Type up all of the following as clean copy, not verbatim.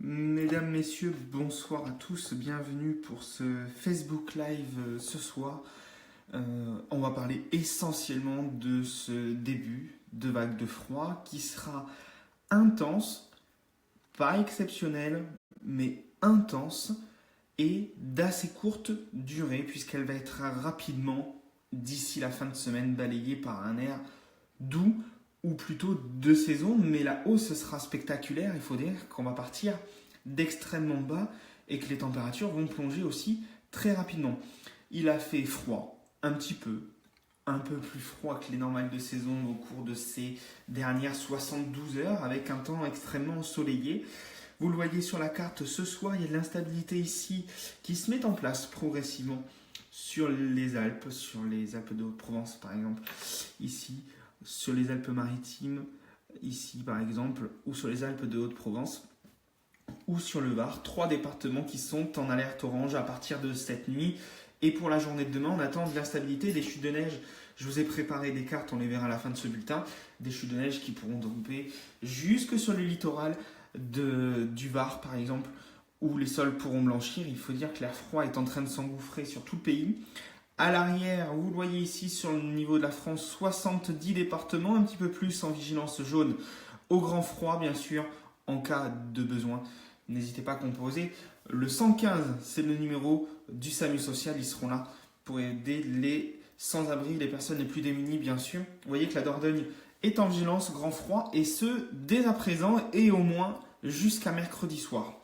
Mesdames, Messieurs, bonsoir à tous, bienvenue pour ce Facebook Live ce soir. On va parler essentiellement de ce début de vague de froid qui sera intense, pas exceptionnelle, mais intense et d'assez courte durée puisqu'elle va être rapidement, d'ici la fin de semaine, balayée par un air doux ou plutôt de saison, mais la hausse sera spectaculaire. Il faut dire qu'on va partir d'extrêmement bas et que les températures vont plonger aussi très rapidement. Il a fait froid, un peu plus froid que les normales de saison au cours de ces dernières 72 heures, avec un temps extrêmement ensoleillé. Vous le voyez sur la carte ce soir, il y a de l'instabilité ici qui se met en place progressivement sur les Alpes de Haute-Provence par exemple, ici, sur les Alpes-Maritimes, ici par exemple, ou sur les Alpes de Haute-Provence, ou sur le Var. 3 départements qui sont en alerte orange à partir de cette nuit. Et pour la journée de demain, on attend de l'instabilité, des chutes de neige. Je vous ai préparé des cartes, on les verra à la fin de ce bulletin. Des chutes de neige qui pourront tomber jusque sur le littoral du Var par exemple, où les sols pourront blanchir. Il faut dire que l'air froid est en train de s'engouffrer sur tout le pays. À l'arrière, vous le voyez ici sur le niveau de la France, 70 départements, un petit peu plus en vigilance jaune au grand froid bien sûr, en cas de besoin. N'hésitez pas à composer. Le 115, c'est le numéro du SAMU social, ils seront là pour aider les sans-abri, les personnes les plus démunies bien sûr. Vous voyez que la Dordogne est en vigilance grand froid et ce, dès à présent et au moins jusqu'à mercredi soir.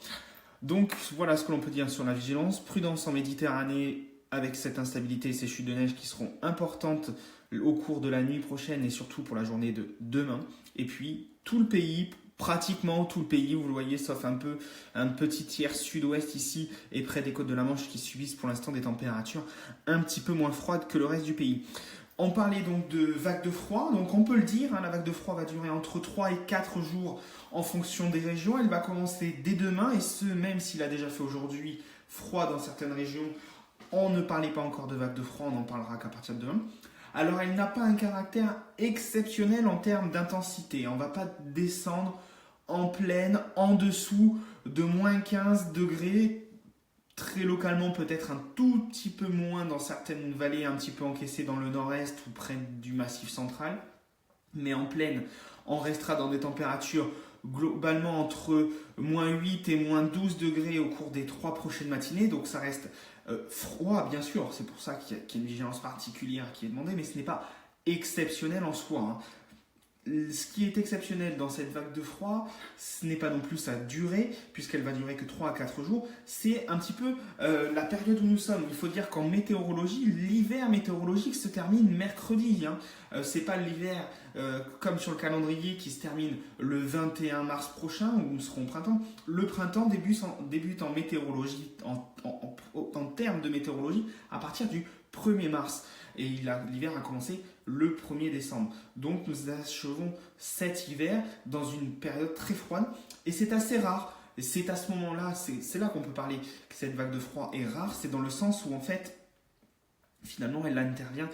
Donc voilà ce que l'on peut dire sur la vigilance. Prudence en Méditerranée avec cette instabilité et ces chutes de neige qui seront importantes au cours de la nuit prochaine et surtout pour la journée de demain. Et puis tout le pays, pratiquement tout le pays, vous le voyez, sauf un petit tiers sud-ouest ici et près des côtes de la Manche qui subissent pour l'instant des températures un petit peu moins froides que le reste du pays. On parlait donc de vague de froid, donc on peut le dire, la vague de froid va durer entre 3 et 4 jours en fonction des régions. Elle va commencer dès demain et ce, même s'il a déjà fait aujourd'hui froid dans certaines régions, on ne parlait pas encore de vague de froid, on n'en parlera qu'à partir de demain. Alors elle n'a pas un caractère exceptionnel en termes d'intensité, on ne va pas descendre en pleine, en dessous de moins 15 degrés, très localement peut-être un tout petit peu moins dans certaines vallées un petit peu encaissées dans le nord-est ou près du massif central, mais en pleine, on restera dans des températures globalement entre moins 8 et moins 12 degrés au cours des 3 prochaines matinées, donc ça reste froid bien sûr, c'est pour ça qu'il y a une vigilance particulière qui est demandée, mais ce n'est pas exceptionnel en soi. Ce qui est exceptionnel dans cette vague de froid, ce n'est pas non plus sa durée, puisqu'elle va durer que 3 à 4 jours, c'est un petit peu la période où nous sommes. Il faut dire qu'en météorologie, l'hiver météorologique se termine mercredi. C'est pas l'hiver comme sur le calendrier qui se termine le 21 mars prochain, où nous serons au printemps. Le printemps débute en météorologie, en termes de météorologie, à partir du 1er mars. Et l'hiver a commencé le 1er décembre. Donc nous achevons cet hiver dans une période très froide et c'est assez rare. Et c'est à ce moment-là, c'est là qu'on peut parler que cette vague de froid est rare. C'est dans le sens où en fait, finalement, elle intervient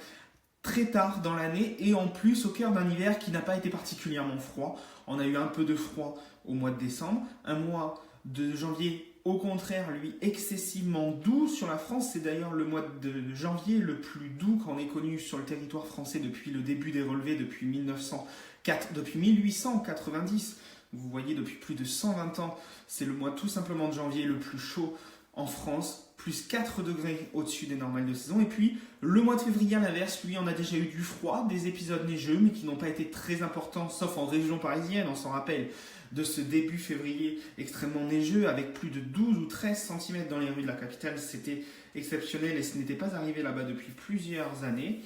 très tard dans l'année et en plus au cœur d'un hiver qui n'a pas été particulièrement froid. On a eu un peu de froid au mois de décembre, un mois de janvier au contraire, lui, excessivement doux sur la France. C'est d'ailleurs le mois de janvier le plus doux qu'on ait connu sur le territoire français depuis le début des relevés, depuis 1890. Vous voyez, depuis plus de 120 ans, c'est le mois tout simplement de janvier le plus chaud en France, plus 4 degrés au-dessus des normales de saison. Et puis, le mois de février, à l'inverse, lui, on a déjà eu du froid, des épisodes neigeux, mais qui n'ont pas été très importants, sauf en région parisienne, on s'en rappelle, de ce début février extrêmement neigeux avec plus de 12 ou 13 cm dans les rues de la capitale. C'était exceptionnel et ce n'était pas arrivé là-bas depuis plusieurs années.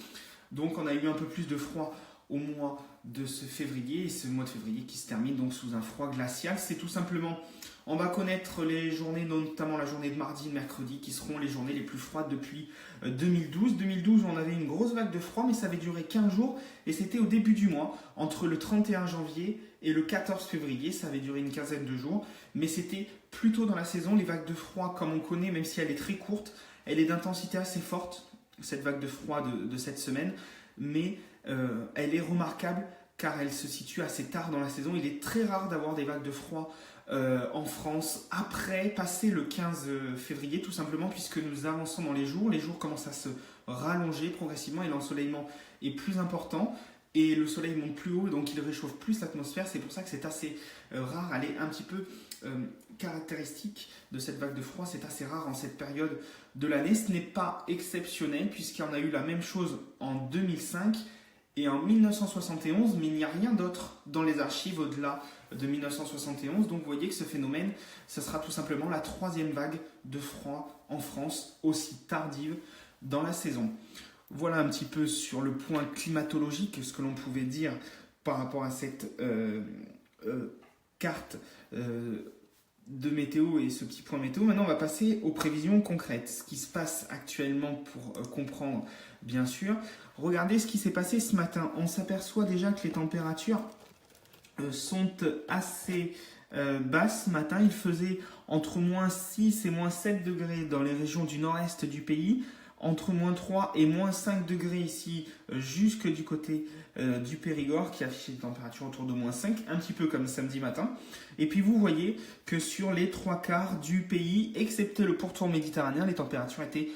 Donc on a eu un peu plus de froid au mois de ce février et ce mois de février qui se termine donc sous un froid glacial. C'est tout simplement, on va connaître les journées, notamment la journée de mardi et de mercredi qui seront les journées les plus froides depuis 2012. 2012 on avait une grosse vague de froid mais ça avait duré 15 jours et c'était au début du mois, entre le 31 janvier et le 14 février, ça avait duré une quinzaine de jours, mais c'était plutôt dans la saison. Les vagues de froid, comme on connaît, même si elle est très courte, elle est d'intensité assez forte, cette vague de froid de cette semaine, mais elle est remarquable car elle se situe assez tard dans la saison. Il est très rare d'avoir des vagues de froid en France après, passé le 15 février, tout simplement puisque nous avançons dans les jours commencent à se rallonger progressivement et l'ensoleillement est plus important et le soleil monte plus haut, donc il réchauffe plus l'atmosphère. C'est pour ça que c'est assez rare. Elle est un petit peu caractéristique de cette vague de froid, c'est assez rare en cette période de l'année. Ce n'est pas exceptionnel puisqu'il y en a eu la même chose en 2005 et en 1971, mais il n'y a rien d'autre dans les archives au-delà de 1971. Donc vous voyez que ce phénomène, ce sera tout simplement la 3e vague de froid en France, aussi tardive dans la saison. Voilà un petit peu sur le point climatologique, ce que l'on pouvait dire par rapport à cette carte de météo et ce petit point météo. Maintenant, on va passer aux prévisions concrètes. Ce qui se passe actuellement pour comprendre, bien sûr. Regardez ce qui s'est passé ce matin. On s'aperçoit déjà que les températures sont assez basses ce matin. Il faisait entre moins 6 et moins 7 degrés dans les régions du nord-est du pays, entre moins 3 et moins 5 degrés ici, jusque du côté du Périgord, qui affiche des températures autour de moins 5, un petit peu comme samedi matin. Et puis vous voyez que sur les 3/4 du pays, excepté le pourtour méditerranéen, les températures étaient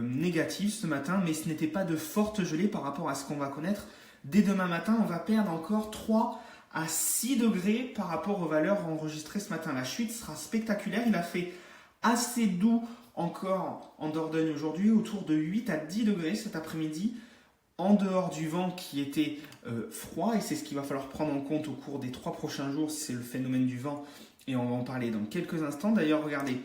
négatives ce matin, mais ce n'était pas de fortes gelées par rapport à ce qu'on va connaître. Dès demain matin, on va perdre encore 3 à 6 degrés par rapport aux valeurs enregistrées ce matin. La chute sera spectaculaire. Il a fait assez doux encore en Dordogne aujourd'hui, autour de 8 à 10 degrés cet après-midi, en dehors du vent qui était froid, et c'est ce qu'il va falloir prendre en compte au cours des 3 prochains jours, c'est le phénomène du vent, et on va en parler dans quelques instants. D'ailleurs, regardez,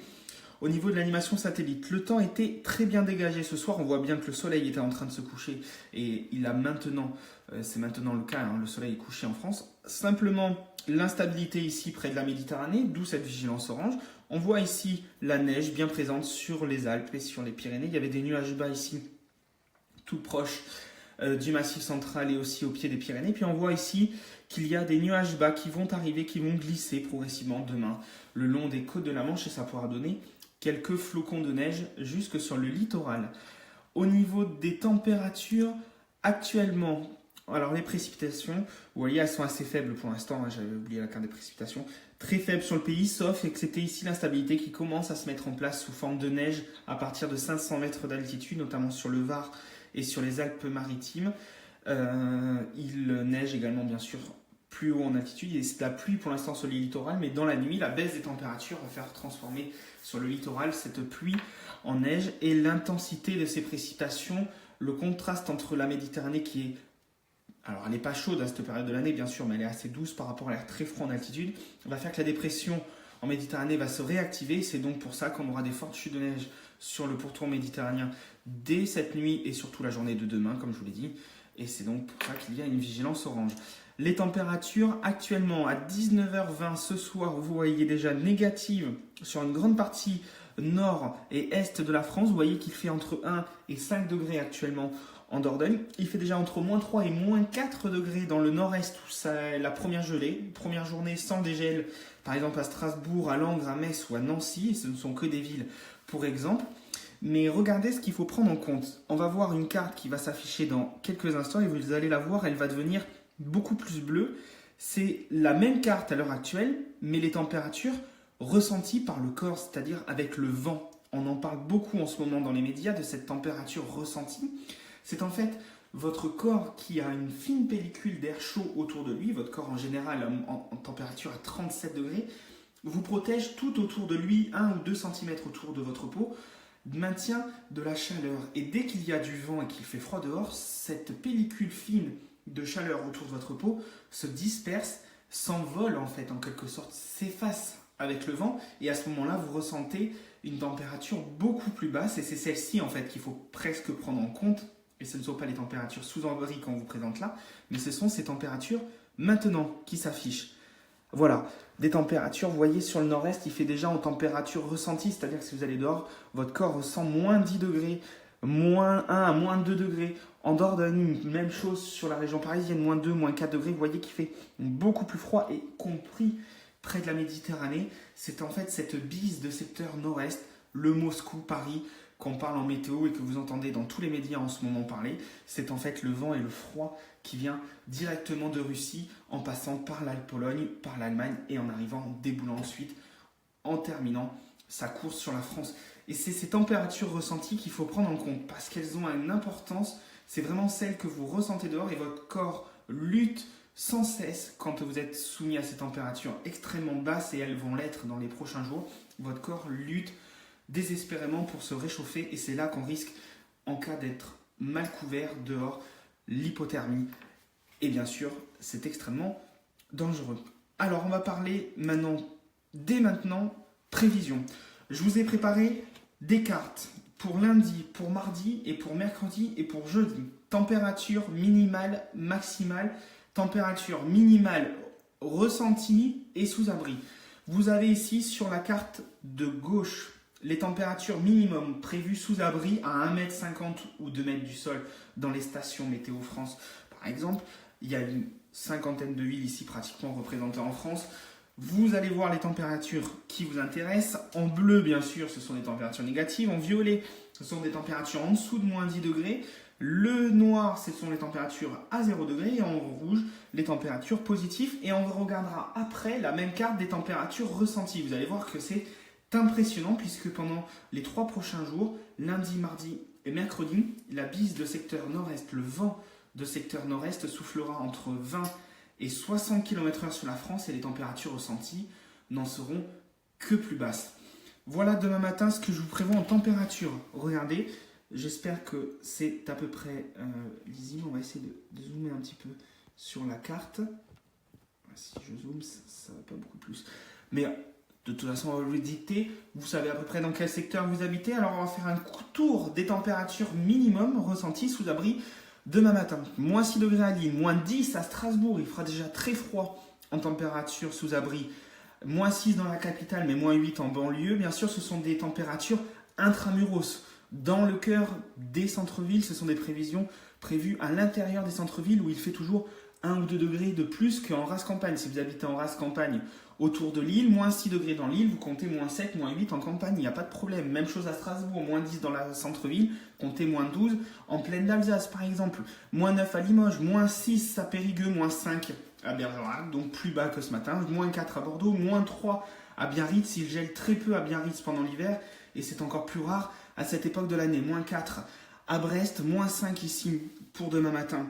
au niveau de l'animation satellite, le temps était très bien dégagé ce soir. On voit bien que le soleil était en train de se coucher, et il a maintenant, c'est maintenant le cas, hein, le soleil est couché en France. Simplement, l'instabilité ici près de la Méditerranée, d'où cette vigilance orange. On voit ici la neige bien présente sur les Alpes et sur les Pyrénées. Il y avait des nuages bas ici, tout proche du Massif central et aussi au pied des Pyrénées. Puis on voit ici qu'il y a des nuages bas qui vont arriver, qui vont glisser progressivement demain le long des côtes de la Manche, et ça pourra donner quelques flocons de neige jusque sur le littoral. Au niveau des températures, actuellement, alors les précipitations, vous voyez, elles sont assez faibles pour l'instant, hein, j'avais oublié la carte des précipitations, très faibles sur le pays, sauf excepté ici l'instabilité qui commence à se mettre en place sous forme de neige à partir de 500 mètres d'altitude, notamment sur le Var et sur les Alpes-Maritimes. Il neige également bien sûr plus haut en altitude, et c'est de la pluie pour l'instant sur les littorales, mais dans la nuit, la baisse des températures va faire transformer sur le littoral cette pluie en neige, et l'intensité de ces précipitations, le contraste entre la Méditerranée qui est, alors elle n'est pas chaude à cette période de l'année bien sûr, mais elle est assez douce par rapport à l'air très froid en altitude, va faire que la dépression en Méditerranée va se réactiver. C'est donc pour ça qu'on aura des fortes chutes de neige sur le pourtour méditerranéen dès cette nuit et surtout la journée de demain, comme je vous l'ai dit. Et c'est donc pour ça qu'il y a une vigilance orange. Les températures actuellement à 19h20 ce soir, vous voyez déjà négatives sur une grande partie nord et est de la France. Vous voyez qu'il fait entre 1 et 5 degrés actuellement en Dordogne. Il fait déjà entre moins 3 et moins 4 degrés dans le nord-est où c'est la première gelée, première journée sans dégel, par exemple à Strasbourg, à Langres, à Metz ou à Nancy. Et ce ne sont que des villes pour exemple. Mais regardez ce qu'il faut prendre en compte. On va voir une carte qui va s'afficher dans quelques instants et vous allez la voir, elle va devenir beaucoup plus bleue. C'est la même carte à l'heure actuelle, mais les températures ressenties par le corps, c'est-à-dire avec le vent. On en parle beaucoup en ce moment dans les médias de cette température ressentie. C'est en fait votre corps qui a une fine pellicule d'air chaud autour de lui, votre corps en général en température à 37 degrés, vous protège tout autour de lui, 1 ou 2 cm autour de votre peau, maintient de la chaleur. Et dès qu'il y a du vent et qu'il fait froid dehors, cette pellicule fine de chaleur autour de votre peau se disperse, s'envole en fait en quelque sorte, s'efface avec le vent, et à ce moment-là vous ressentez une température beaucoup plus basse, et c'est celle-ci en fait qu'il faut presque prendre en compte, et ce ne sont pas les températures sous-envoyées qu'on vous présente là, mais ce sont ces températures maintenant qui s'affichent. Voilà, des températures, vous voyez sur le nord-est, il fait déjà en température ressentie, c'est-à-dire que si vous allez dehors, votre corps ressent moins 10 degrés, moins 1 à moins 2 degrés. En Dordogne, même chose sur la région parisienne, moins 2, moins 4 degrés. Vous voyez qu'il fait beaucoup plus froid, et compris près de la Méditerranée. C'est en fait cette bise de secteur nord-est, le Moscou, Paris, qu'on parle en météo et que vous entendez dans tous les médias en ce moment parler, c'est en fait le vent et le froid qui vient directement de Russie en passant par la Pologne, par l'Allemagne et en arrivant, en déboulant ensuite, en terminant sa course sur la France. Et c'est ces températures ressenties qu'il faut prendre en compte parce qu'elles ont une importance, c'est vraiment celles que vous ressentez dehors et votre corps lutte sans cesse quand vous êtes soumis à ces températures extrêmement basses et elles vont l'être dans les prochains jours. Votre corps lutte désespérément pour se réchauffer et c'est là qu'on risque, en cas d'être mal couvert dehors, l'hypothermie. Et bien sûr, c'est extrêmement dangereux. Alors, on va parler maintenant, dès maintenant, prévision. Je vous ai préparé des cartes pour lundi, pour mardi et pour mercredi et pour jeudi. Température minimale, maximale, température minimale ressentie et sous abri. Vous avez ici sur la carte de gauche les températures minimum prévues sous abri à 1,50 m ou 2 mètres du sol dans les stations Météo France. Par exemple, il y a une cinquantaine de villes ici pratiquement représentées en France. Vous allez voir les températures qui vous intéressent. En bleu, bien sûr, ce sont des températures négatives. En violet, ce sont des températures en dessous de moins 10 degrés. Le noir, ce sont les températures à 0 degré. Et en rouge, les températures positives. Et on regardera après la même carte des températures ressenties. Vous allez voir que c'est impressionnant puisque pendant les 3 prochains jours, lundi, mardi et mercredi, la bise de secteur nord-est, le vent de secteur nord-est soufflera entre 20 et 60 km/h sur la France et les températures ressenties n'en seront que plus basses. Voilà demain matin ce que je vous prévois en température. Regardez, j'espère que c'est à peu près lisible. On va essayer de zoomer un petit peu sur la carte. Si je zoome, ça va pas beaucoup plus. Mais de toute façon, on va vous le dicter. Vous savez à peu près dans quel secteur vous habitez. Alors, on va faire un tour des températures minimum ressenties sous abri demain matin. Moins 6 degrés à Lille, moins 10 à Strasbourg. Il fera déjà très froid en température sous abri. Moins 6 dans la capitale, mais moins 8 en banlieue. Bien sûr, ce sont des températures intramuros. Dans le cœur des centres-villes, ce sont des prévisions prévues à l'intérieur des centres-villes où il fait toujours 1 ou 2 degrés de plus qu'en race campagne. Si vous habitez en race campagne autour de Lille, moins 6 degrés dans Lille, vous comptez moins 7, moins 8 en campagne, il n'y a pas de problème. Même chose à Strasbourg, moins 10 dans la centre-ville, comptez moins 12 en plaine d'Alsace par exemple, moins 9 à Limoges, moins 6 à Périgueux, moins 5 à Bergerac, donc plus bas que ce matin, moins 4 à Bordeaux, moins 3 à Biarritz, il gèle très peu à Biarritz pendant l'hiver et c'est encore plus rare à cette époque de l'année, moins 4 à Brest, moins 5 ici pour demain matin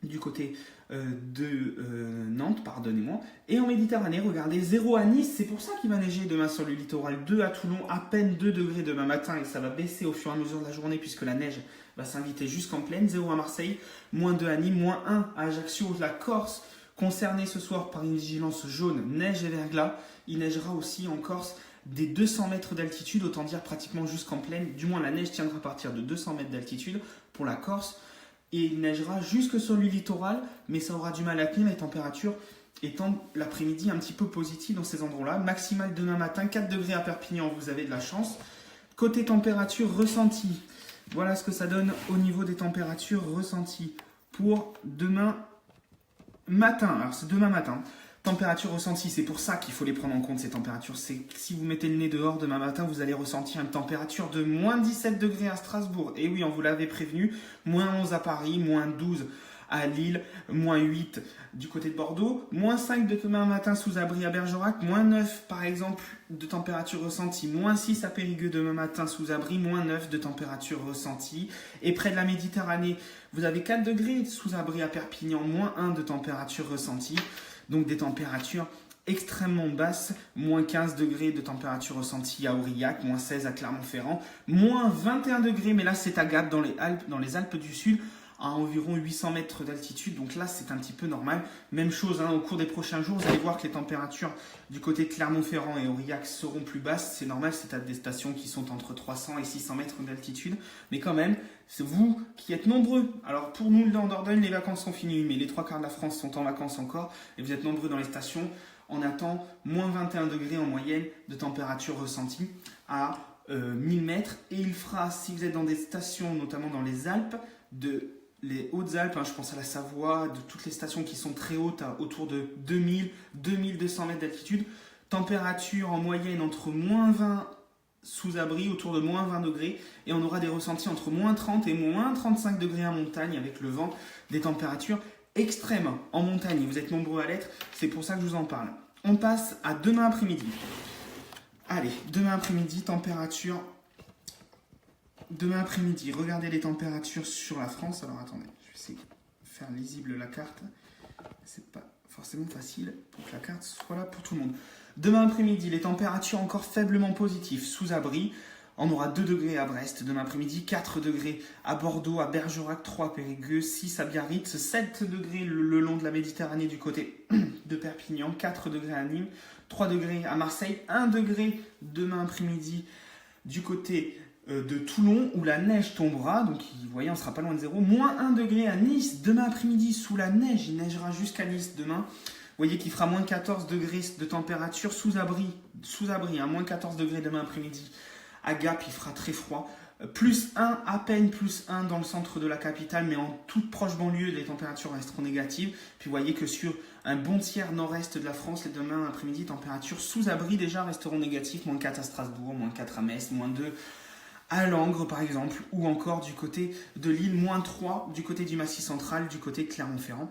du côté de Nantes, pardonnez-moi. Et en Méditerranée, regardez, 0 à Nice, c'est pour ça qu'il va neiger demain sur le littoral, 2 à Toulon, à peine 2 degrés demain matin et ça va baisser au fur et à mesure de la journée puisque la neige va s'inviter jusqu'en plaine, 0 à Marseille, moins 2 à Nîmes, moins 1 à Ajaccio, la Corse, concernée ce soir par une vigilance jaune, neige et verglas. Il neigera aussi en Corse des 200 mètres d'altitude, autant dire pratiquement jusqu'en plaine, du moins la neige tiendra à partir de 200 mètres d'altitude pour la Corse. Et il neigera jusque sur le littoral, mais ça aura du mal à tenir, les températures étant l'après-midi un petit peu positives dans ces endroits-là. Maximal demain matin, 4 degrés à Perpignan, vous avez de la chance. Côté température ressentie, voilà ce que ça donne au niveau des températures ressenties pour demain matin. Alors c'est demain matin. Température ressentie, c'est pour ça qu'il faut les prendre en compte ces températures. C'est que si vous mettez le nez dehors demain matin, vous allez ressentir une température de moins 17 degrés à Strasbourg. Et oui, on vous l'avait prévenu, moins 11 à Paris, moins 12 à Lille, moins 8 du côté de Bordeaux, moins 5 de demain matin sous abri à Bergerac, moins 9 par exemple de température ressentie, moins 6 à Périgueux demain matin sous abri, moins 9 de température ressentie. Et près de la Méditerranée, vous avez 4 degrés sous abri à Perpignan, moins 1 de température ressentie. Donc des températures extrêmement basses, moins 15 degrés de température ressentie à Aurillac, moins 16 à Clermont-Ferrand, moins 21 degrés, mais là c'est à Gap dans les Alpes du Sud, à environ 800 mètres d'altitude, donc là c'est un petit peu normal. Même chose, au cours des prochains jours, vous allez voir que les températures du côté de Clermont-Ferrand et Aurillac seront plus basses, c'est normal, c'est à des stations qui sont entre 300 et 600 mètres d'altitude, mais quand même, c'est vous qui êtes nombreux. Alors pour nous, en Dordogne, les vacances sont finies, mais les 3 quarts de la France sont en vacances encore, et vous êtes nombreux dans les stations. On attend moins 21 degrés en moyenne de température ressentie à 1000 mètres, et il fera, si vous êtes dans des stations, notamment dans les Alpes, les Hautes-Alpes, je pense à la Savoie, de toutes les stations qui sont très hautes, autour de 2000, 2200 mètres d'altitude, température en moyenne entre moins 20 sous abri autour de moins 20 degrés et on aura des ressentis entre moins 30 et moins 35 degrés en montagne avec le vent, des températures extrêmes en montagne. Vous êtes nombreux à l'être, c'est pour ça que je vous en parle. On passe à demain après-midi. Allez, demain après-midi, température. Demain après-midi, regardez les températures sur la France. Alors attendez, je vais essayer de faire lisible la carte. C'est pas forcément facile pour que la carte soit là pour tout le monde. Demain après-midi, les températures encore faiblement positives, sous abri. On aura 2 degrés à Brest demain après-midi, 4 degrés à Bordeaux, à Bergerac, 3 à Périgueux, 6 à Biarritz, 7 degrés le long de la Méditerranée du côté de Perpignan, 4 degrés à Nîmes, 3 degrés à Marseille, 1 degré demain après-midi du côté de Toulon où la neige tombera, donc vous voyez on sera pas loin de zéro, moins 1 degré à Nice demain après-midi sous la neige, il neigera jusqu'à Nice demain. Vous voyez qu'il fera moins 14 degrés de température sous abri, hein, moins 14 degrés demain après-midi. À Gap, il fera très froid. Plus 1, à peine plus 1 dans le centre de la capitale, mais en toute proche banlieue, les températures resteront négatives. Puis vous voyez que sur un bon tiers nord-est de la France, les demain après-midi, températures sous abri déjà resteront négatives. Moins 4 à Strasbourg, moins 4 à Metz, moins 2 à Langres par exemple, ou encore du côté de Lille, moins 3 du côté du Massif central, du côté de Clermont-Ferrand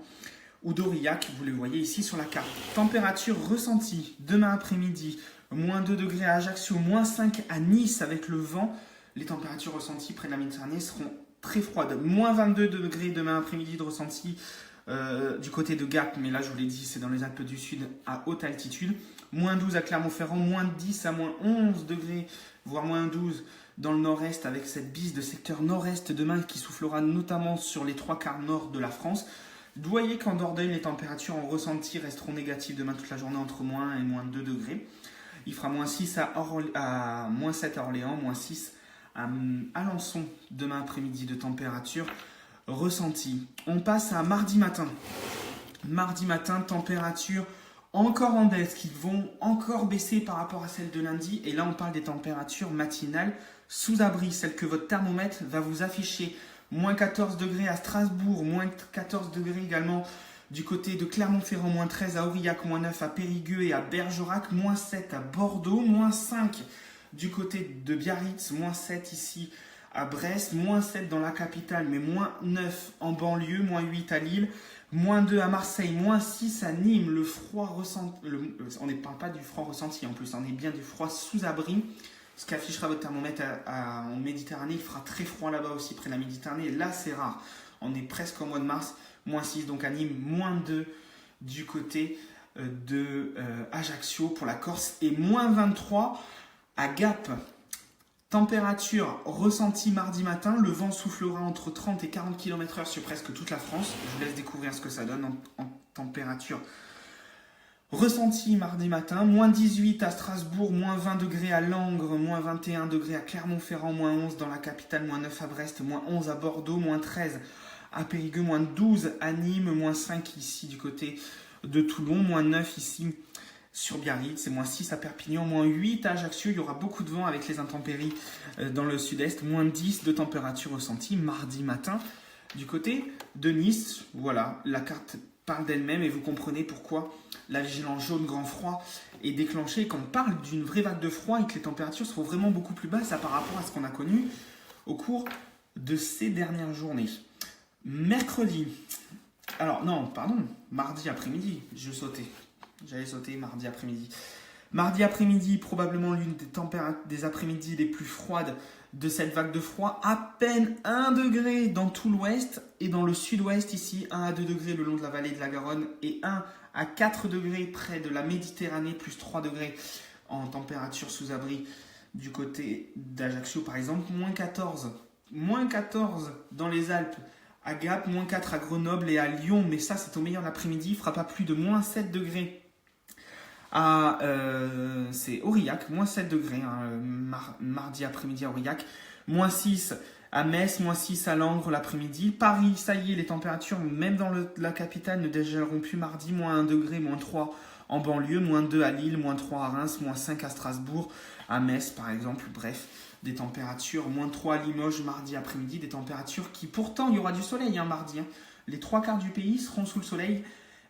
ou d'Aurillac, vous le voyez ici sur la carte. Température ressentie demain après-midi, moins 2 degrés à Ajaccio, moins 5 à Nice avec le vent. Les températures ressenties près de la Méditerranée seront très froides. Moins 22 degrés demain après-midi de ressenti du côté de Gap, mais là je vous l'ai dit, c'est dans les Alpes du Sud à haute altitude. Moins 12 à Clermont-Ferrand, moins 10 à moins 11 degrés, voire moins 12 dans le nord-est avec cette bise de secteur nord-est demain qui soufflera notamment sur les 3/4 nord de la France. Vous voyez qu'en Dordogne, les températures en ressenti resteront négatives demain toute la journée entre moins et moins 2 degrés. Il fera moins 6 à moins 7 à Orléans, moins 6 à Alençon demain après-midi de température ressentie. On passe à mardi matin. Mardi matin, température encore en baisse, qui vont encore baisser par rapport à celle de lundi. Et là, on parle des températures matinales sous abri, celles que votre thermomètre va vous afficher. Moins 14 degrés à Strasbourg, moins 14 degrés également du côté de Clermont-Ferrand, moins 13 à Aurillac, moins 9 à Périgueux et à Bergerac, moins 7 à Bordeaux, moins 5 du côté de Biarritz, moins 7 ici à Brest, moins 7 dans la capitale, mais moins 9 en banlieue, moins 8 à Lille, moins 2 à Marseille, moins 6 à Nîmes. Le froid ressenti, on ne parle pas du froid ressenti en plus, on est bien du froid sous abri. Ce qu'affichera votre thermomètre en Méditerranée, il fera très froid là-bas aussi près de la Méditerranée. Et là, c'est rare. On est presque au mois de mars. Moins 6 donc à Nîmes, moins 2 du côté de Ajaccio pour la Corse et moins 23 à Gap. Température ressentie mardi matin. Le vent soufflera entre 30 et 40 km/h sur presque toute la France. Je vous laisse découvrir ce que ça donne en température. Ressenti mardi matin, moins 18 à Strasbourg, moins 20 degrés à Langres, moins 21 degrés à Clermont-Ferrand, moins 11 dans la capitale, moins 9 à Brest, moins 11 à Bordeaux, moins 13 à Périgueux, moins 12 à Nîmes, moins 5 ici du côté de Toulon, moins 9 ici sur Biarritz, et moins 6 à Perpignan, moins 8 à Ajaccio. Il y aura beaucoup de vent avec les intempéries dans le sud-est, moins 10 de température ressentie mardi matin du côté de Nice. Voilà, la carte parle d'elle-même et vous comprenez pourquoi la vigilance jaune grand froid est déclenchée quand on parle d'une vraie vague de froid et que les températures seront vraiment beaucoup plus basses par rapport à ce qu'on a connu au cours de ces dernières journées. Mercredi, alors non, pardon, mardi après-midi, j'allais sauter mardi après-midi. Mardi après-midi, probablement l'une des après-midi les plus froides de cette vague de froid, à peine 1 degré dans tout l'ouest et dans le sud-ouest ici, 1 à 2 degrés le long de la vallée de la Garonne et 1 à 4 degrés près de la Méditerranée, plus 3 degrés en température sous abri du côté d'Ajaccio par exemple, moins 14 dans les Alpes à Gap, moins 4 à Grenoble et à Lyon, mais ça c'est au meilleur de l'après-midi, il ne fera pas plus de moins 7 degrés. C'est Aurillac, moins 7 degrés, hein, mardi après-midi à Aurillac, moins 6 à Metz, moins 6 à Langres l'après-midi. Paris, ça y est, les températures, même dans la capitale, ne dégèleront plus mardi, moins 1 degré, moins 3 en banlieue, moins 2 à Lille, moins 3 à Reims, moins 5 à Strasbourg, à Metz par exemple, bref, des températures, moins 3 à Limoges mardi après-midi, des températures qui pourtant, il y aura du soleil mardi, hein. Les 3/4 du pays seront sous le soleil,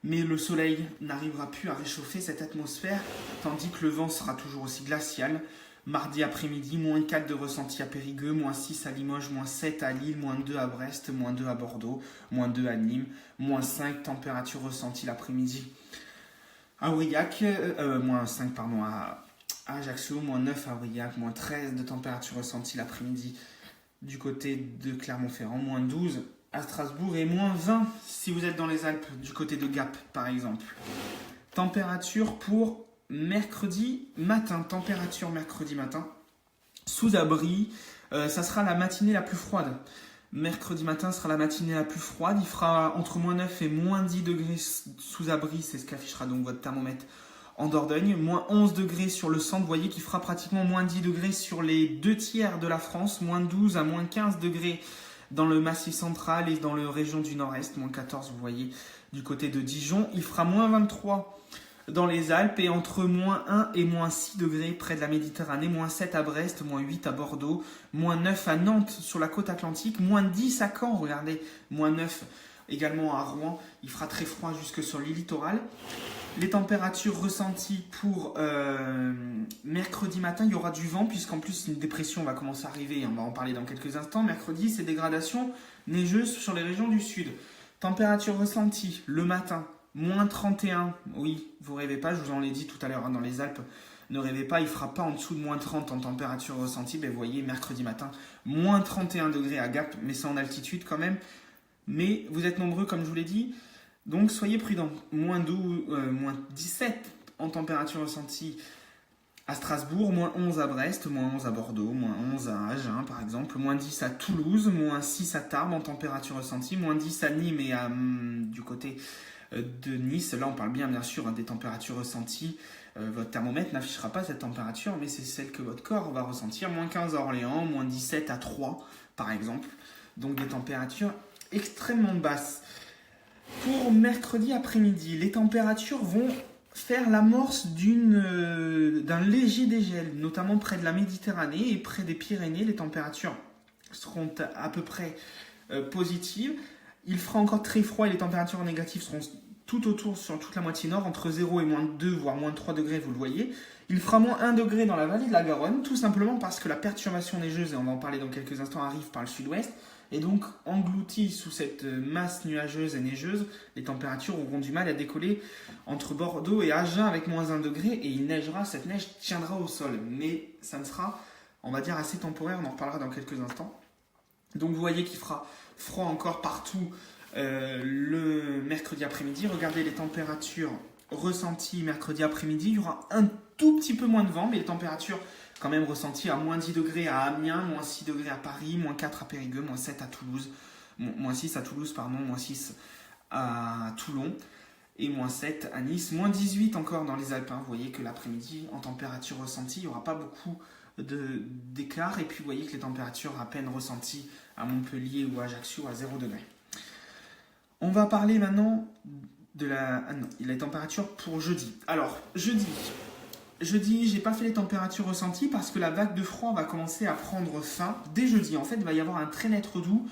mais le soleil n'arrivera plus à réchauffer cette atmosphère, tandis que le vent sera toujours aussi glacial. Mardi après-midi, moins 4 de ressenti à Périgueux, moins 6 à Limoges, moins 7 à Lille, moins 2 à Brest, moins 2 à Bordeaux, moins 2 à Nîmes, moins 5 température ressentie l'après-midi à Aurillac, moins 5 pardon, à Ajaccio, moins 9 à Aurillac, moins 13 de température ressentie l'après-midi du côté de Clermont-Ferrand, moins 12 à Strasbourg et moins 20 si vous êtes dans les Alpes du côté de Gap par exemple. Température pour mercredi matin, sous abri, ça sera la matinée la plus froide. Mercredi matin sera la matinée la plus froide, il fera entre moins 9 et moins 10 degrés sous abri, c'est ce qu'affichera donc votre thermomètre en Dordogne, moins 11 degrés sur le centre, vous voyez qu'il fera pratiquement moins 10 degrés sur les 2 tiers de la France, moins 12 à moins 15 degrés dans le Massif central et dans la région du Nord-Est, moins 14 vous voyez du côté de Dijon, il fera moins 23 dans les Alpes et entre moins 1 et moins 6 degrés près de la Méditerranée, moins 7 à Brest, moins 8 à Bordeaux, moins 9 à Nantes sur la côte atlantique, moins 10 à Caen, regardez, moins 9 également à Rouen, il fera très froid jusque sur l'île littorale. Les températures ressenties pour mercredi matin, il y aura du vent puisqu'en plus une dépression va commencer à arriver, on va en parler dans quelques instants. Mercredi, c'est dégradation neigeuse sur les régions du sud. Température ressentie le matin, moins 31, oui, vous rêvez pas, je vous en ai dit tout à l'heure, dans les Alpes, ne rêvez pas, il ne fera pas en dessous de moins 30 en température ressentie. Ben, vous voyez, mercredi matin, moins 31 degrés à Gap, mais c'est en altitude quand même. Mais vous êtes nombreux, comme je vous l'ai dit, donc soyez prudents. Moins 17 en température ressentie à Strasbourg, moins 11 à Brest, moins 11 à Bordeaux, moins 11 à Agen par exemple, moins 10 à Toulouse, moins 6 à Tarbes en température ressentie, moins 10 à Nîmes et du côté de Nice. Là on parle bien sûr des températures ressenties. Votre thermomètre n'affichera pas cette température, mais c'est celle que votre corps va ressentir. Moins 15 à Orléans, moins 17 à Troyes par exemple. Donc des températures extrêmement basses. Pour mercredi après-midi, les températures vont faire l'amorce d'un léger dégel, notamment près de la Méditerranée et près des Pyrénées. Les températures seront à peu près positives. Il fera encore très froid et les températures négatives seront tout autour sur toute la moitié nord, entre 0 et moins 2, voire moins 3 degrés, vous le voyez. Il fera moins 1 degré dans la vallée de la Garonne, tout simplement parce que la perturbation neigeuse, et on va en parler dans quelques instants, arrive par le sud-ouest. Et donc, engloutis sous cette masse nuageuse et neigeuse, les températures auront du mal à décoller entre Bordeaux et Agen avec moins 1 degré. Et il neigera, cette neige tiendra au sol. Mais ça ne sera, on va dire, assez temporaire, on en reparlera dans quelques instants. Donc vous voyez qu'il fera froid encore partout le mercredi après-midi. Regardez les températures ressenties mercredi après-midi. Il y aura un tout petit peu moins de vent, mais les températures quand même ressenties à moins 10 degrés à Amiens, moins 6 degrés à Paris, moins 4 à Périgueux, moins 7 à Toulouse, moins 6 à Toulouse, moins 6 à Toulon et moins 7 à Nice, moins 18 encore dans les Alpes. Vous voyez que l'après-midi, en température ressentie, il n'y aura pas beaucoup d'écart. Et puis vous voyez que les températures à peine ressenties à Montpellier ou à Ajaccio à 0 degré. On va parler maintenant de les températures pour jeudi. Alors, jeudi, j'ai pas fait les températures ressenties parce que la vague de froid va commencer à prendre fin dès jeudi. En fait, il va y avoir un très net redoux.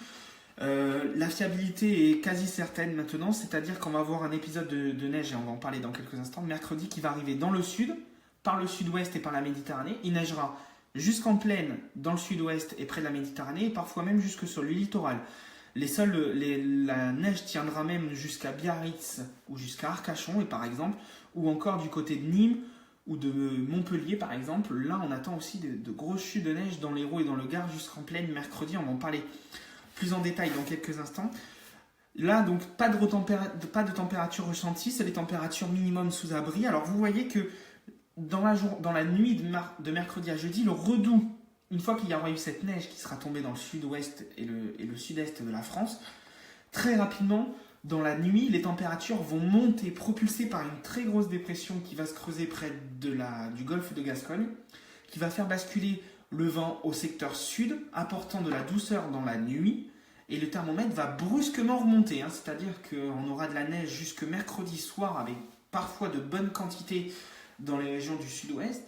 La fiabilité est quasi certaine maintenant, c'est-à-dire qu'on va avoir un épisode de neige, et on va en parler dans quelques instants, mercredi, qui va arriver dans le sud, par le sud-ouest et par la Méditerranée. Il neigera jusqu'en plaine dans le sud-ouest et près de la Méditerranée, et parfois même jusque sur le littoral. La neige tiendra même jusqu'à Biarritz ou jusqu'à Arcachon, et par exemple, ou encore du côté de Nîmes ou de Montpellier par exemple. Là, on attend aussi de grosses chutes de neige dans l'Hérault et dans le Gard jusqu'en plaine mercredi. On va en parler plus en détail dans quelques instants. Là, donc, pas de température ressentie, c'est les températures minimum sous abri. Alors, vous voyez que dans la nuit de mercredi à jeudi, le redout, une fois qu'il y aura eu cette neige qui sera tombée dans le sud-ouest et le sud-est de la France, très rapidement, dans la nuit, les températures vont monter, propulsées par une très grosse dépression qui va se creuser près du golfe de Gascogne, qui va faire basculer le vent au secteur sud, apportant de la douceur dans la nuit, et le thermomètre va brusquement remonter. C'est-à-dire qu'on aura de la neige jusque mercredi soir, avec parfois de bonnes quantités dans les régions du sud-ouest,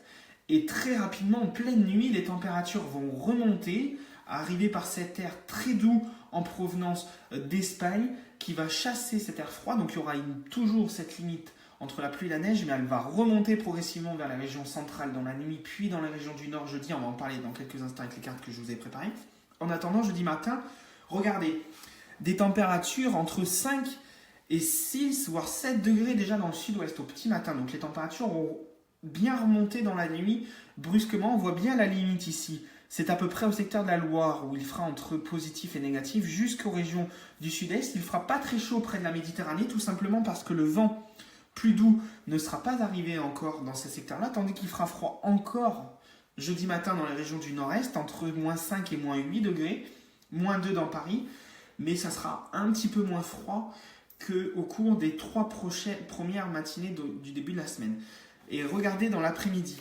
et très rapidement, en pleine nuit, les températures vont remonter, arriver par cet air très doux en provenance d'Espagne, qui va chasser cet air froid. Donc il y aura toujours cette limite entre la pluie et la neige, mais elle va remonter progressivement vers les régions centrales dans la nuit, puis dans les régions du nord jeudi. On va en parler dans quelques instants avec les cartes que je vous ai préparées. En attendant, jeudi matin, regardez, des températures entre 5 et 6, voire 7 degrés déjà dans le sud-ouest au petit matin. Donc les températures vont bien remonter dans la nuit brusquement. On voit bien la limite ici. C'est à peu près au secteur de la Loire où il fera entre positif et négatif jusqu'aux régions du sud-est. Il ne fera pas très chaud près de la Méditerranée, tout simplement parce que le vent plus doux ne sera pas arrivé encore dans ces secteurs-là, tandis qu'il fera froid encore jeudi matin dans les régions du nord-est, entre moins 5 et moins 8 degrés, moins 2 dans Paris, mais ça sera un petit peu moins froid qu'au cours des 3 premières matinées du début de la semaine. Et regardez dans l'après-midi,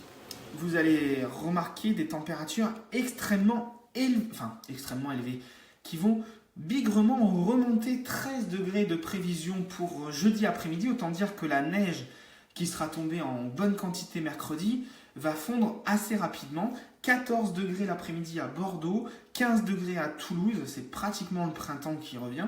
vous allez remarquer des températures extrêmement élevées, qui vont bigrement remonter 13 degrés de prévision pour jeudi après-midi. Autant dire que la neige qui sera tombée en bonne quantité mercredi va fondre assez rapidement. 14 degrés l'après-midi à Bordeaux, 15 degrés à Toulouse, c'est pratiquement le printemps qui revient.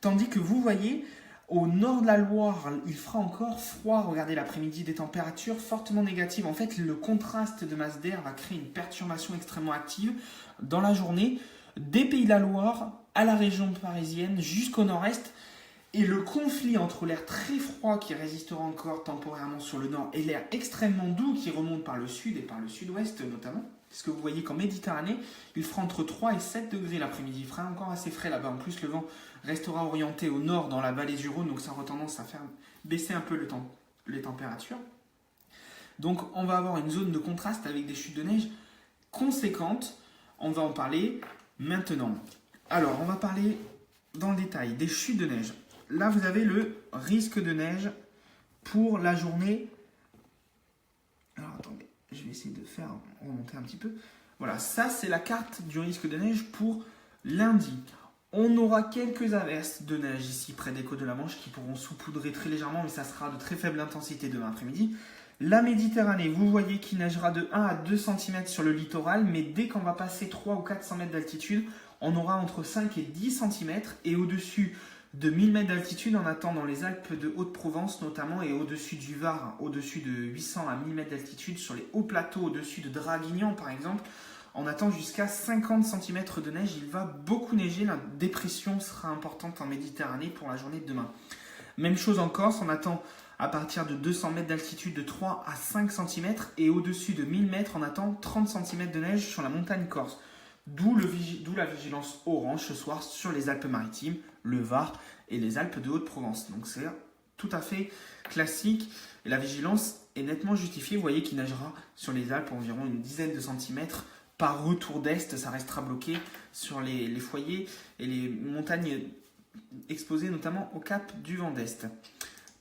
Tandis que vous voyez, au nord de la Loire, il fera encore froid. Regardez l'après-midi, des températures fortement négatives. En fait, le contraste de masse d'air va créer une perturbation extrêmement active dans la journée, des Pays de la Loire à la région parisienne jusqu'au nord-est. Et le conflit entre l'air très froid qui résistera encore temporairement sur le nord et l'air extrêmement doux qui remonte par le sud et par le sud-ouest notamment, parce que vous voyez qu'en Méditerranée, il fera entre 3 et 7 degrés l'après-midi. Il fera encore assez frais là-bas. En plus, le vent restera orienté au nord dans la vallée du Rhône, donc ça aura tendance à faire baisser un peu les températures. Donc on va avoir une zone de contraste avec des chutes de neige conséquentes. On va en parler maintenant. Alors, on va parler dans le détail des chutes de neige. Là, vous avez le risque de neige pour la journée. Alors, attendez, je vais essayer de faire remonter un petit peu. Voilà, ça, c'est la carte du risque de neige pour lundi. On aura quelques averses de neige ici près des côtes de la Manche qui pourront saupoudrer très légèrement, mais ça sera de très faible intensité demain après-midi. La Méditerranée, vous voyez qu'il neigera de 1 à 2 cm sur le littoral, mais dès qu'on va passer 300 ou 400 mètres d'altitude, on aura entre 5 et 10 cm. Et au-dessus de 1000 mètres d'altitude, on attend dans les Alpes de Haute-Provence notamment, et au-dessus du Var, au-dessus de 800 à 1000 mètres d'altitude, sur les hauts plateaux au-dessus de Draguignan par exemple, on attend jusqu'à 50 cm de neige. Il va beaucoup neiger, la dépression sera importante en Méditerranée pour la journée de demain. Même chose en Corse, on attend à partir de 200 mètres d'altitude de 3 à 5 cm, et au-dessus de 1000 mètres, on attend 30 cm de neige sur la montagne corse. D'où la vigilance orange ce soir sur les Alpes-Maritimes, le Var et les Alpes de Haute-Provence. Donc c'est tout à fait classique et la vigilance est nettement justifiée. Vous voyez qu'il neigera sur les Alpes environ une dizaine de centimètres par retour d'est. Ça restera bloqué sur les foyers et les montagnes exposées notamment au cap du vent d'est.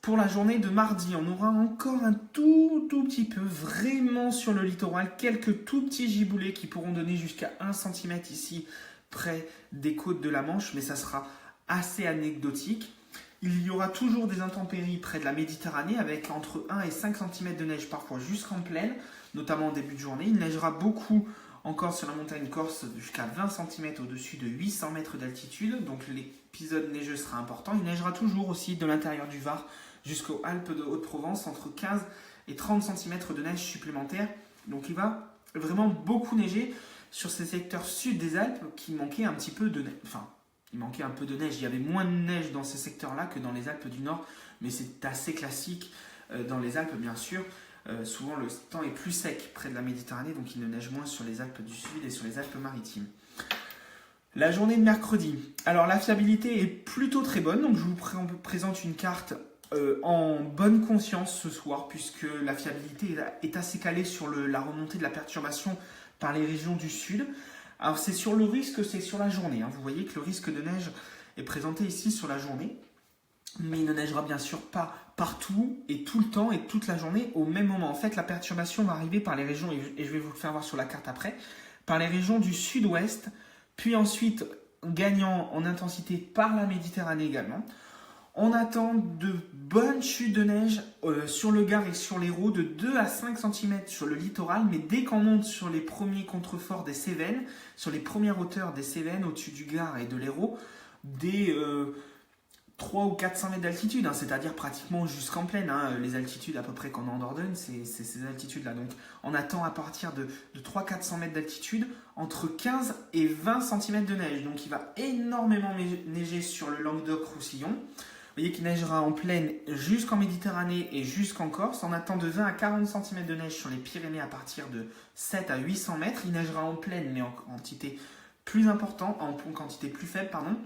Pour la journée de mardi, on aura encore un tout petit peu, vraiment sur le littoral, quelques tout petits giboulées qui pourront donner jusqu'à 1 cm ici, près des côtes de la Manche, mais ça sera assez anecdotique. Il y aura toujours des intempéries près de la Méditerranée, avec entre 1 et 5 cm de neige, parfois jusqu'en plaine, notamment en début de journée. Il neigera beaucoup encore sur la montagne corse, jusqu'à 20 cm au-dessus de 800 mètres d'altitude, donc l'épisode neigeux sera important. Il neigera toujours aussi de l'intérieur du Var, jusqu'aux Alpes de Haute-Provence, entre 15 et 30 cm de neige supplémentaire. Donc il va vraiment beaucoup neiger sur ces secteurs sud des Alpes qui manquaient un petit peu de neige. Enfin, il manquait un peu de neige. Il y avait moins de neige dans ces secteurs-là que dans les Alpes du Nord, mais c'est assez classique dans les Alpes, bien sûr. Souvent, le temps est plus sec près de la Méditerranée, donc il ne neige moins sur les Alpes du Sud et sur les Alpes-Maritimes. La journée de mercredi. Alors, la fiabilité est plutôt très bonne, donc je vous présente une carte en bonne conscience ce soir, puisque la fiabilité est assez calée sur la remontée de la perturbation par les régions du sud. Alors c'est sur le risque, c'est sur la journée. Vous voyez que le risque de neige est présenté ici sur la journée, mais il ne neigera bien sûr pas partout et tout le temps et toute la journée au même moment. En fait, la perturbation va arriver par les régions, et je vais vous le faire voir sur la carte après, par les régions du sud-ouest, puis ensuite gagnant en intensité par la Méditerranée également. On attend de bonnes chutes de neige sur le Gard et sur l'Hérault de 2 à 5 cm sur le littoral, mais dès qu'on monte sur les premiers contreforts des Cévennes, sur les premières hauteurs des Cévennes, au-dessus du Gard et de l'Hérault, des 300 ou 400 mètres d'altitude, c'est-à-dire pratiquement jusqu'en plaine. Les altitudes à peu près qu'on a en Dordogne, c'est ces altitudes-là. Donc on attend à partir de 300-400 mètres d'altitude entre 15 et 20 cm de neige. Donc il va énormément neiger sur le Languedoc-Roussillon. Vous voyez qu'il neigera en plaine jusqu'en Méditerranée et jusqu'en Corse. On attend de 20 à 40 cm de neige sur les Pyrénées à partir de 7 à 800 mètres. Il neigera en plaine mais en quantité plus importante, en quantité plus faible, pardon.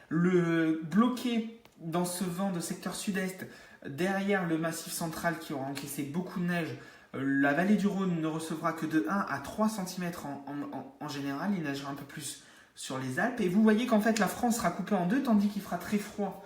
Le bloqué dans ce vent de secteur sud-est, derrière le massif central qui aura encaissé beaucoup de neige, la vallée du Rhône ne recevra que de 1 à 3 cm en général. Il neigera un peu plus sur les Alpes. Et vous voyez qu'en fait la France sera coupée en deux, tandis qu'il fera très froid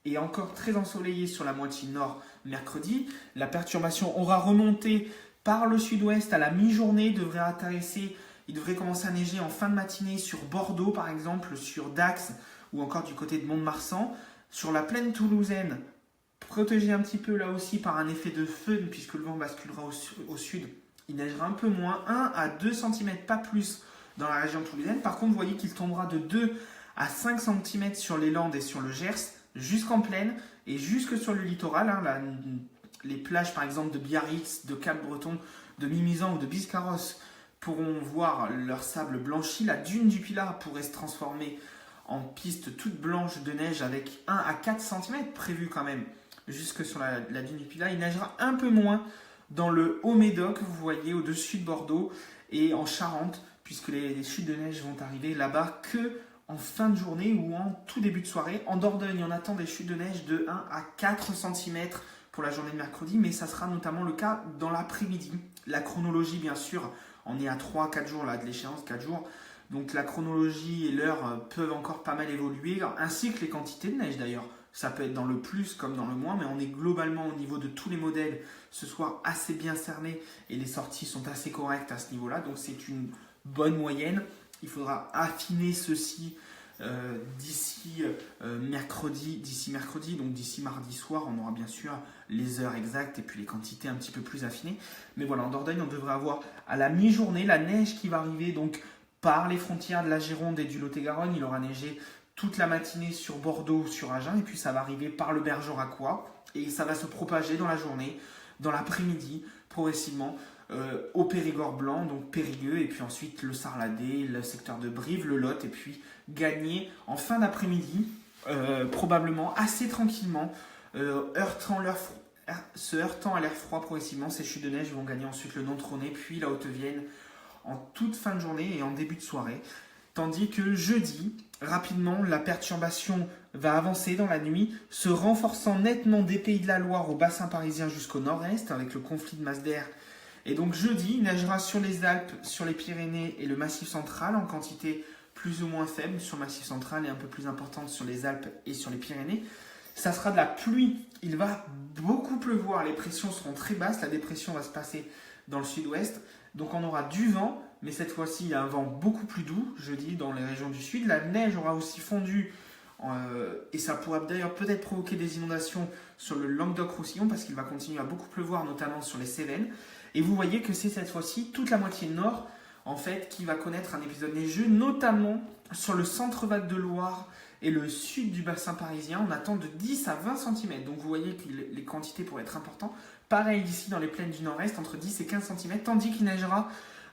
et encore très ensoleillé sur la moitié nord mercredi. La perturbation aura remonté par le sud-ouest à la mi-journée, devrait intéresser, il devrait commencer à neiger en fin de matinée sur Bordeaux par exemple, sur Dax ou encore du côté de Mont-de-Marsan. Sur la plaine toulousaine, protégé un petit peu là aussi par un effet de feu puisque le vent basculera au sud, il neigera un peu moins, 1 à 2 cm, pas plus dans la région toulousaine. Par contre, vous voyez qu'il tombera de 2 à 5 cm sur les Landes et sur le Gers, jusqu'en plaine et jusque sur le littoral. Les plages par exemple de Biarritz, de Cap-Breton, de Mimizan ou de Biscarrosse pourront voir leur sable blanchi. La dune du Pilat pourrait se transformer en piste toute blanche de neige avec 1 à 4 cm prévu quand même jusque sur la dune du Pilat. Il neigera un peu moins dans le Haut-Médoc, vous voyez, au-dessus de Bordeaux et en Charente, puisque les chutes de neige vont arriver là-bas que en fin de journée ou en tout début de soirée. En Dordogne, on attend des chutes de neige de 1 à 4 cm pour la journée de mercredi, mais ça sera notamment le cas dans l'après-midi. La chronologie, bien sûr, on est à 3-4 jours là, de l'échéance, 4 jours. Donc la chronologie et l'heure peuvent encore pas mal évoluer, ainsi que les quantités de neige d'ailleurs. Ça peut être dans le plus comme dans le moins, mais on est globalement au niveau de tous les modèles ce soir assez bien cerné et les sorties sont assez correctes à ce niveau-là. Donc c'est une bonne moyenne. Il faudra affiner ceci d'ici mercredi, donc d'ici mardi soir, on aura bien sûr les heures exactes et puis les quantités un petit peu plus affinées. Mais voilà, en Dordogne, on devrait avoir à la mi-journée la neige qui va arriver donc par les frontières de la Gironde et du Lot-et-Garonne. Il aura neigé toute la matinée sur Bordeaux, sur Agen, et puis ça va arriver par le Bergeracois et ça va se propager dans la journée, dans l'après-midi, progressivement. Au Périgord blanc, donc Périgueux, et puis ensuite le Sarladé, le secteur de Brive, le Lot, et puis gagner en fin d'après-midi, probablement assez tranquillement, se heurtant à l'air froid progressivement. Ces chutes de neige vont gagner ensuite le Nontronais, puis la Haute-Vienne en toute fin de journée et en début de soirée. Tandis que jeudi, rapidement, la perturbation va avancer dans la nuit, se renforçant nettement des Pays de la Loire au bassin parisien jusqu'au nord-est, avec le conflit de masse d'air. Et donc jeudi, il neigera sur les Alpes, sur les Pyrénées et le Massif central en quantité plus ou moins faible sur le Massif central et un peu plus importante sur les Alpes et sur les Pyrénées. Ça sera de la pluie, il va beaucoup pleuvoir, les pressions seront très basses, la dépression va se passer dans le sud-ouest. Donc on aura du vent, mais cette fois-ci il y a un vent beaucoup plus doux, jeudi, dans les régions du sud. La neige aura aussi fondu et ça pourra d'ailleurs peut-être provoquer des inondations sur le Languedoc-Roussillon parce qu'il va continuer à beaucoup pleuvoir, notamment sur les Cévennes. Et vous voyez que c'est cette fois-ci toute la moitié nord en fait qui va connaître un épisode neigeux, notamment sur le centre-val de Loire et le sud du bassin parisien. On attend de 10 à 20 cm. Donc vous voyez que les quantités pourraient être importantes. Pareil ici dans les plaines du nord-est, entre 10 et 15 cm, tandis qu'il neigera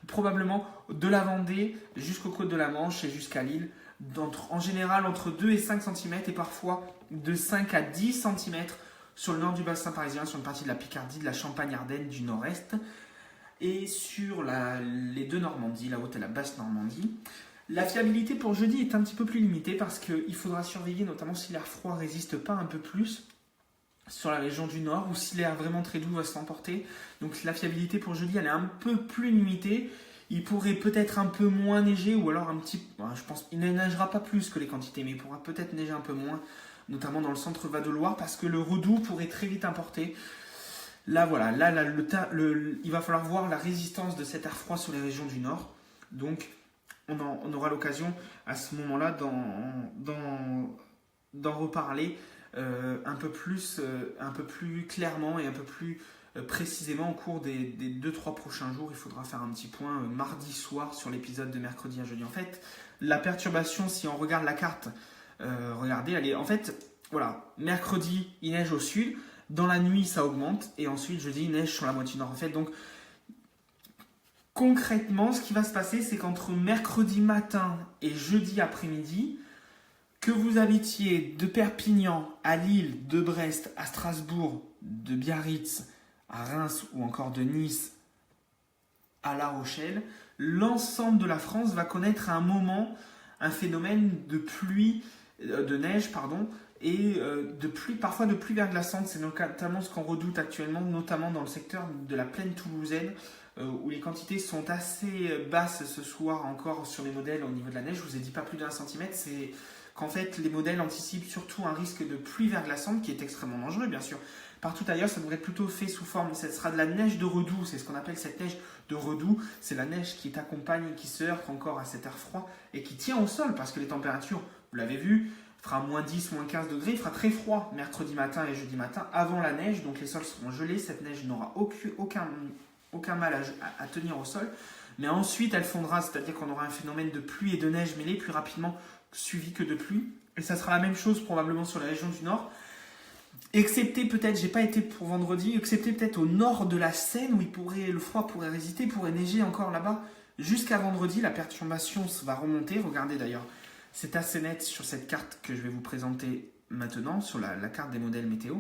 probablement de la Vendée jusqu'aux côtes de la Manche et jusqu'à Lille. En général entre 2 et 5 cm et parfois de 5 à 10 cm sur le nord du bassin parisien, sur une partie de la Picardie, de la Champagne-Ardenne, du nord-est, et sur les deux Normandies, la haute et la basse Normandie. La fiabilité pour jeudi est un petit peu plus limitée parce qu'il faudra surveiller notamment si l'air froid ne résiste pas un peu plus sur la région du nord ou si l'air vraiment très doux va s'emporter. Donc la fiabilité pour jeudi elle est un peu plus limitée. Il pourrait peut-être un peu moins neiger ou alors je pense qu'il ne neigera pas plus que les quantités, mais il pourra peut-être neiger un peu moins, notamment dans le centre Val de Loire, parce que le redoux pourrait très vite importer. Là, voilà, il va falloir voir la résistance de cet air froid sur les régions du nord. Donc, on aura l'occasion à ce moment-là d'en reparler un peu plus clairement et un peu plus précisément au cours des 2-3 prochains jours. Il faudra faire un petit point mardi soir sur l'épisode de mercredi à jeudi. En fait, la perturbation, si on regarde la carte, regardez, voilà, mercredi, il neige au sud. Dans la nuit, ça augmente. Et ensuite, jeudi, il neige sur la moitié nord. En fait, donc, concrètement, ce qui va se passer, c'est qu'entre mercredi matin et jeudi après-midi, que vous habitiez de Perpignan à Lille, de Brest à Strasbourg, de Biarritz à Reims ou encore de Nice à La Rochelle, l'ensemble de la France va connaître à un moment un phénomène de pluie, de neige, pardon, et de pluie, parfois de pluie verglaçante. C'est notamment ce qu'on redoute actuellement, notamment dans le secteur de la plaine toulousaine, où les quantités sont assez basses ce soir encore sur les modèles au niveau de la neige. Je vous ai dit pas plus d'1 centimètre, c'est qu'en fait les modèles anticipent surtout un risque de pluie verglaçante qui est extrêmement dangereux bien sûr. Partout ailleurs, ça devrait être plutôt fait sous forme, ce sera de la neige de redoux, c'est ce qu'on appelle cette neige de redoux, c'est la neige qui t'accompagne, qui se heurte encore à cet air froid et qui tient au sol parce que les températures, vous l'avez vu, fera moins 10, moins 15 degrés, il fera très froid mercredi matin et jeudi matin avant la neige, donc les sols seront gelés, cette neige n'aura aucun mal à tenir au sol, mais ensuite elle fondra, c'est-à-dire qu'on aura un phénomène de pluie et de neige mêlés plus rapidement suivi que de pluie, et ça sera la même chose probablement sur la région du nord, excepté peut-être, j'ai pas été pour vendredi, excepté peut-être au nord de la Seine où le froid pourrait résister, pourrait neiger encore là-bas, jusqu'à vendredi, la perturbation va remonter, regardez d'ailleurs, c'est assez net sur cette carte que je vais vous présenter maintenant, sur la carte des modèles météo.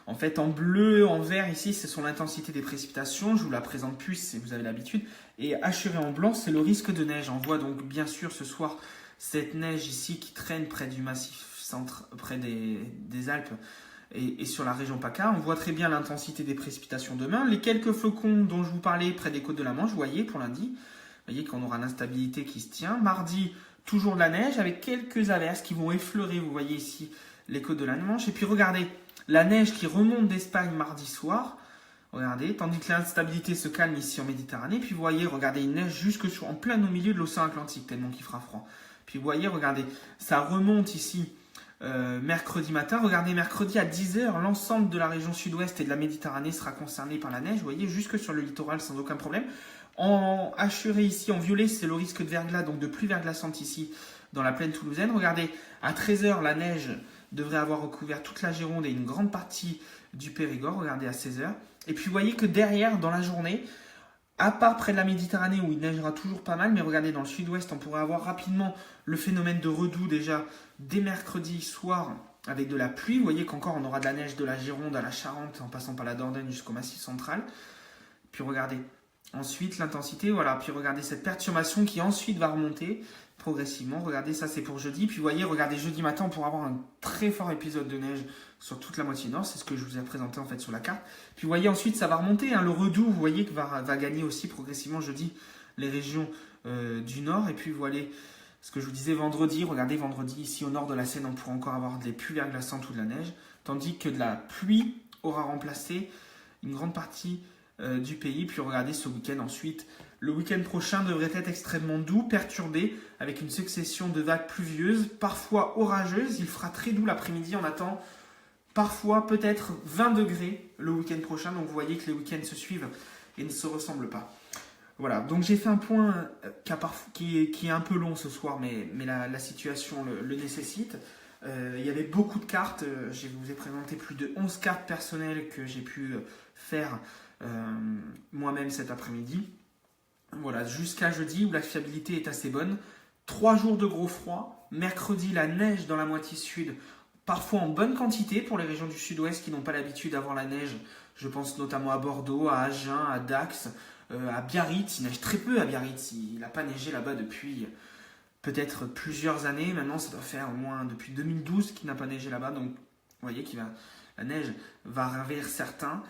En fait, en bleu, en vert, ici, ce sont l'intensité des précipitations. Je vous la présente plus si vous avez l'habitude. Et hachuré en blanc, c'est le risque de neige. On voit donc bien sûr ce soir cette neige ici qui traîne près du massif centre, près des Alpes et sur la région PACA. On voit très bien l'intensité des précipitations demain. Les quelques flocons dont je vous parlais près des côtes de la Manche, vous voyez, pour lundi. Vous voyez qu'on aura l'instabilité qui se tient. Mardi, toujours de la neige avec quelques averses qui vont effleurer, vous voyez ici, les côtes de la Manche. Et puis regardez, la neige qui remonte d'Espagne mardi soir, regardez, tandis que l'instabilité se calme ici en Méditerranée. Puis vous voyez, regardez, il neige en plein au milieu de l'océan Atlantique, tellement qu'il fera froid. Puis vous voyez, regardez, ça remonte ici mercredi matin. Regardez, mercredi à 10h, l'ensemble de la région sud-ouest et de la Méditerranée sera concerné par la neige. Vous voyez, jusque sur le littoral sans aucun problème. En hachuré ici, en violet, c'est le risque de verglas, donc de pluie verglaçante ici dans la plaine toulousaine. Regardez, à 13h, la neige devrait avoir recouvert toute la Gironde et une grande partie du Périgord. Regardez à 16h. Et puis vous voyez que derrière, dans la journée, à part près de la Méditerranée où il neigera toujours pas mal, mais regardez, dans le sud-ouest, on pourrait avoir rapidement le phénomène de redoux déjà dès mercredi soir avec de la pluie. Vous voyez qu'encore on aura de la neige de la Gironde à la Charente en passant par la Dordogne jusqu'au Massif central. Puis regardez, ensuite l'intensité, voilà. Puis regardez cette perturbation qui ensuite va remonter progressivement. Regardez, ça c'est pour jeudi. Puis vous voyez, regardez, jeudi matin, on pourra avoir un très fort épisode de neige sur toute la moitié nord. C'est ce que je vous ai présenté en fait sur la carte. Puis vous voyez, ensuite ça va remonter. Le redoux, vous voyez que va gagner aussi progressivement jeudi les régions du nord. Et puis vous voyez ce que je vous disais vendredi. Regardez, vendredi, ici au nord de la Seine, on pourra encore avoir des pluies verglaçantes ou de la neige. Tandis que de la pluie aura remplacé une grande partie du pays. Puis regardez ce week-end ensuite. Le week-end prochain devrait être extrêmement doux, perturbé, avec une succession de vagues pluvieuses, parfois orageuses. Il fera très doux l'après-midi, on attend parfois peut-être 20 degrés le week-end prochain. Donc vous voyez que les week-ends se suivent et ne se ressemblent pas. Voilà, donc j'ai fait un point qui est un peu long ce soir, mais la situation le nécessite. Il y avait beaucoup de cartes, je vous ai présenté plus de 11 cartes personnelles que j'ai pu faire moi-même cet après-midi. Voilà, jusqu'à jeudi où la fiabilité est assez bonne. 3 jours de gros froid. Mercredi, la neige dans la moitié sud, parfois en bonne quantité pour les régions du sud-ouest qui n'ont pas l'habitude d'avoir la neige. Je pense notamment à Bordeaux, à Agen, à Dax, à Biarritz. Il neige très peu à Biarritz. Il n'a pas neigé là-bas depuis peut-être plusieurs années. Maintenant, ça doit faire au moins depuis 2012 qu'il n'a pas neigé là-bas. Donc, vous voyez que la neige va ravir certains.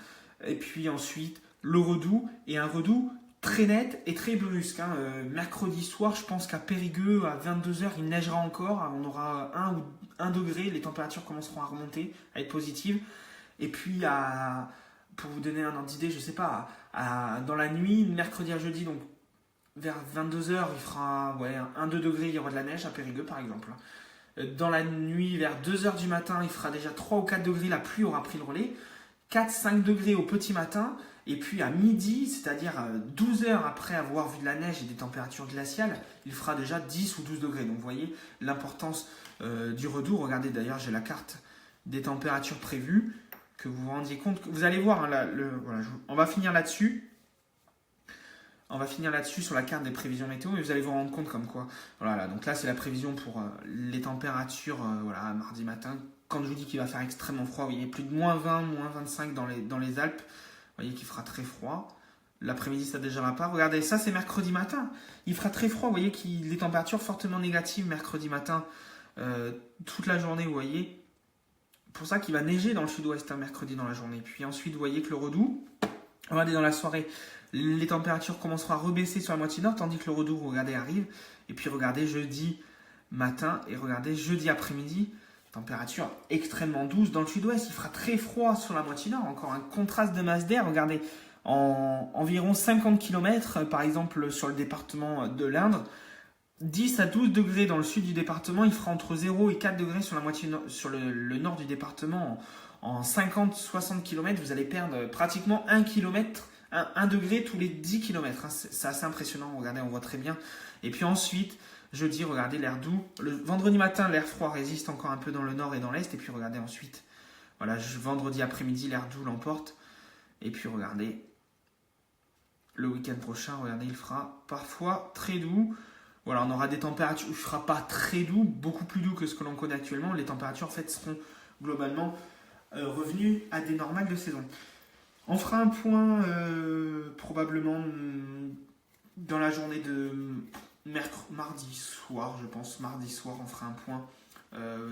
Et puis ensuite, le redoux, et un redoux très net et très brusque. Mercredi soir, je pense qu'à Périgueux, à 22h, il neigera encore. On aura 1 degré, les températures commenceront à remonter, à être positives. Et puis, pour vous donner un ordre d'idée, je ne sais pas, dans la nuit, mercredi à jeudi, donc vers 22h, il fera 1-2 degrés, il y aura de la neige à Périgueux par exemple. Dans la nuit, vers 2h du matin, il fera déjà 3 ou 4 degrés, la pluie aura pris le relais. 4-5 degrés au petit matin, et puis à midi, c'est-à-dire 12 heures après avoir vu de la neige et des températures glaciales, il fera déjà 10 ou 12 degrés. Donc vous voyez l'importance du Redoux. Regardez d'ailleurs, j'ai la carte des températures prévues, que vous vous rendiez compte. Vous allez voir, hein, voilà, on va finir là-dessus. On va finir là-dessus sur la carte des prévisions météo et vous allez vous rendre compte comme quoi. Voilà, donc là c'est la prévision pour les températures voilà, mardi matin. Quand je vous dis qu'il va faire extrêmement froid, vous voyez plus de moins 20, moins 25 dans les Alpes. Vous voyez qu'il fera très froid. L'après-midi ça ne dégera pas. Regardez, ça c'est mercredi matin. Il fera très froid. Vous voyez que les températures fortement négatives mercredi matin toute la journée. Vous voyez. Pour ça qu'il va neiger dans le sud-ouest un mercredi dans la journée. Puis ensuite vous voyez que le Redoux, regardez dans la soirée. Les températures commenceront à rebaisser sur la moitié nord, tandis que le Redoux, regardez, arrive. Et puis regardez jeudi matin et regardez jeudi après-midi, température extrêmement douce dans le sud-ouest. Il fera très froid sur la moitié nord, encore un contraste de masse d'air. Regardez, en environ 50 km, par exemple sur le département de l'Indre, 10 à 12 degrés dans le sud du département, il fera entre 0 et 4 degrés sur la moitié sur le nord du département. En 50-60 km, vous allez perdre pratiquement 1 km. 1 degré tous les 10 km, hein. C'est assez impressionnant, regardez, on voit très bien. Et puis ensuite, jeudi, regardez l'air doux. Le vendredi matin, l'air froid résiste encore un peu dans le nord et dans l'est. Et puis regardez ensuite, voilà, vendredi après-midi, l'air doux l'emporte. Et puis regardez, le week-end prochain, regardez, il fera parfois très doux. Voilà, on aura des températures où il ne fera pas très doux, beaucoup plus doux que ce que l'on connaît actuellement. Les températures en fait seront globalement revenues à des normales de saison. On fera un point probablement dans la journée de mardi soir, je pense. Mardi soir, on fera un point,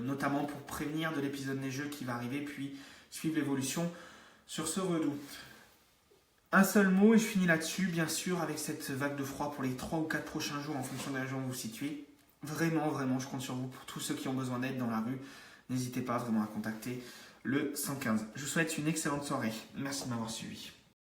notamment pour prévenir de l'épisode neigeux qui va arriver, puis suivre l'évolution sur ce Redoux. Un seul mot, et je finis là-dessus, bien sûr, avec cette vague de froid pour les 3 ou 4 prochains jours en fonction de la région où vous vous situez. Vraiment, vraiment, je compte sur vous pour tous ceux qui ont besoin d'aide dans la rue. N'hésitez pas vraiment à contacter le 115. Je vous souhaite une excellente soirée. Merci de m'avoir suivi.